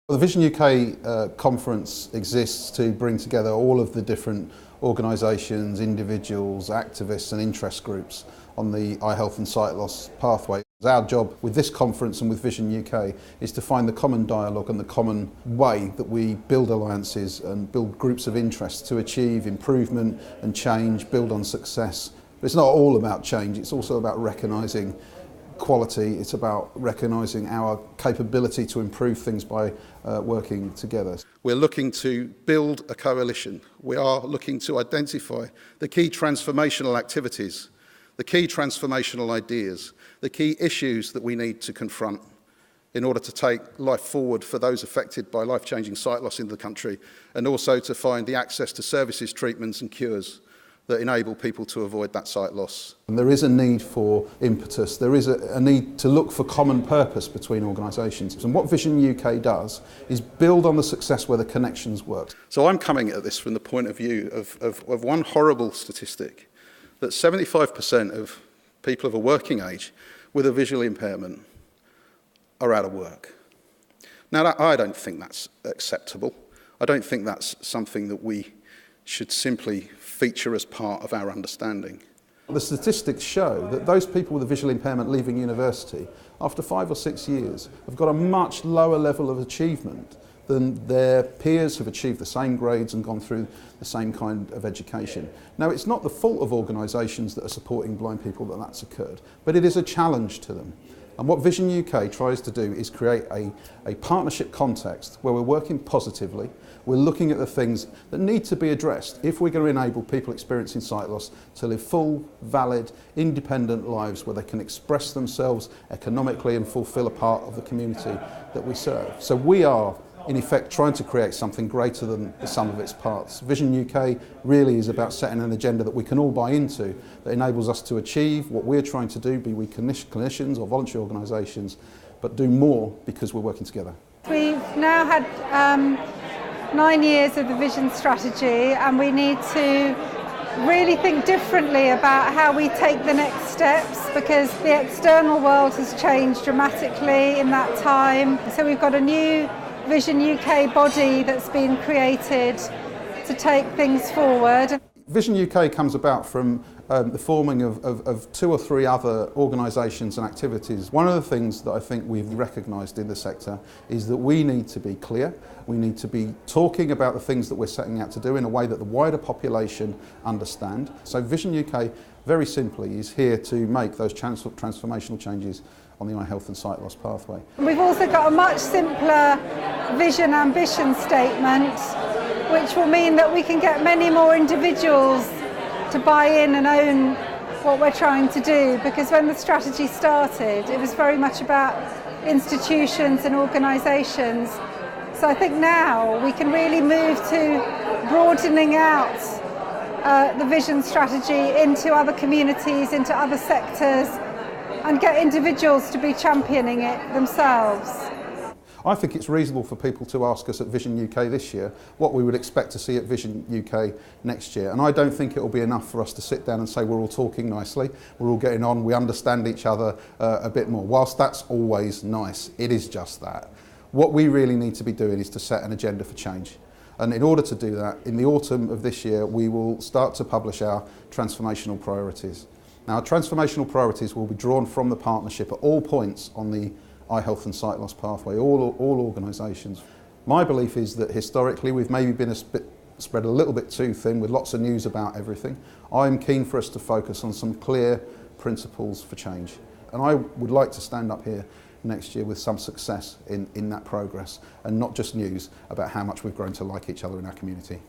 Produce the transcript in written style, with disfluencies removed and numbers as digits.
The Vision UK conference exists to bring together all of the different organisations, individuals, activists and interest groups on the eye health and sight loss pathway. Our job with this conference and with Vision UK is to find the common dialogue and the common way that we build alliances and build groups of interest to achieve improvement and change, build on success. But it's not all about change, it's also about recognising quality, it's about recognising our capability to improve things by working together. We're looking to build a coalition. We are looking to identify the key transformational activities, the key transformational ideas, the key issues that we need to confront in order to take life forward for those affected by life-changing sight loss in the country, and also to find the access to services, treatments and cures that enable people to avoid that sight loss. And there is a need for impetus, there is a need to look for common purpose between organisations. And what Vision UK does is build on the success where the connections work. So I'm coming at this from the point of view of one horrible statistic, that 75% of people of a working age with a visual impairment are out of work. Now, I don't think that's acceptable. I don't think that's something that we should simply feature as part of our understanding. The statistics show that those people with a visual impairment leaving university, after 5 or 6 years, have got a much lower level of achievement than their peers who've achieved the same grades and gone through the same kind of education. Now, it's not the fault of organisations that are supporting blind people that that's occurred, but it is a challenge to them. And what Vision UK tries to do is create a partnership context where we're working positively, we're looking at the things that need to be addressed if we're going to enable people experiencing sight loss to live full, valid, independent lives where they can express themselves economically and fulfil a part of the community that we serve. So we are, in effect, trying to create something greater than the sum of its parts. Vision UK really is about setting an agenda that we can all buy into, that enables us to achieve what we're trying to do, be we clinicians or voluntary organisations, but do more because we're working together. We've now had 9 years of the vision strategy, and we need to really think differently about how we take the next steps, because the external world has changed dramatically in that time. So we've got a new Vision UK body that's been created to take things forward. Vision UK comes about from the forming of 2 or 3 other organisations and activities. One of the things that I think we've recognised in the sector is that we need to be clear, we need to be talking about the things that we're setting out to do in a way that the wider population understand. So Vision UK, very simply, is here to make those transformational changes on the eye health and sight loss pathway. We've also got a much simpler vision ambition statement, which will mean that we can get many more individuals to buy in and own what we're trying to do, because when the strategy started it was very much about institutions and organisations. So I think now we can really move to broadening out the vision strategy into other communities, into other sectors, and get individuals to be championing it themselves. I think it's reasonable for people to ask us at Vision UK this year what we would expect to see at Vision UK next year. And I don't think it will be enough for us to sit down and say we're all talking nicely, we're all getting on, we understand each other a bit more. Whilst that's always nice, it is just that. What we really need to be doing is to set an agenda for change. And in order to do that, in the autumn of this year, we will start to publish our transformational priorities. Now, our transformational priorities will be drawn from the partnership at all points on the eye health and sight loss pathway, all organisations. My belief is that historically we've maybe been spread a little bit too thin with lots of news about everything. I'm keen for us to focus on some clear principles for change. And I would like to stand up here next year with some success in that progress, and not just news about how much we've grown to like each other in our community.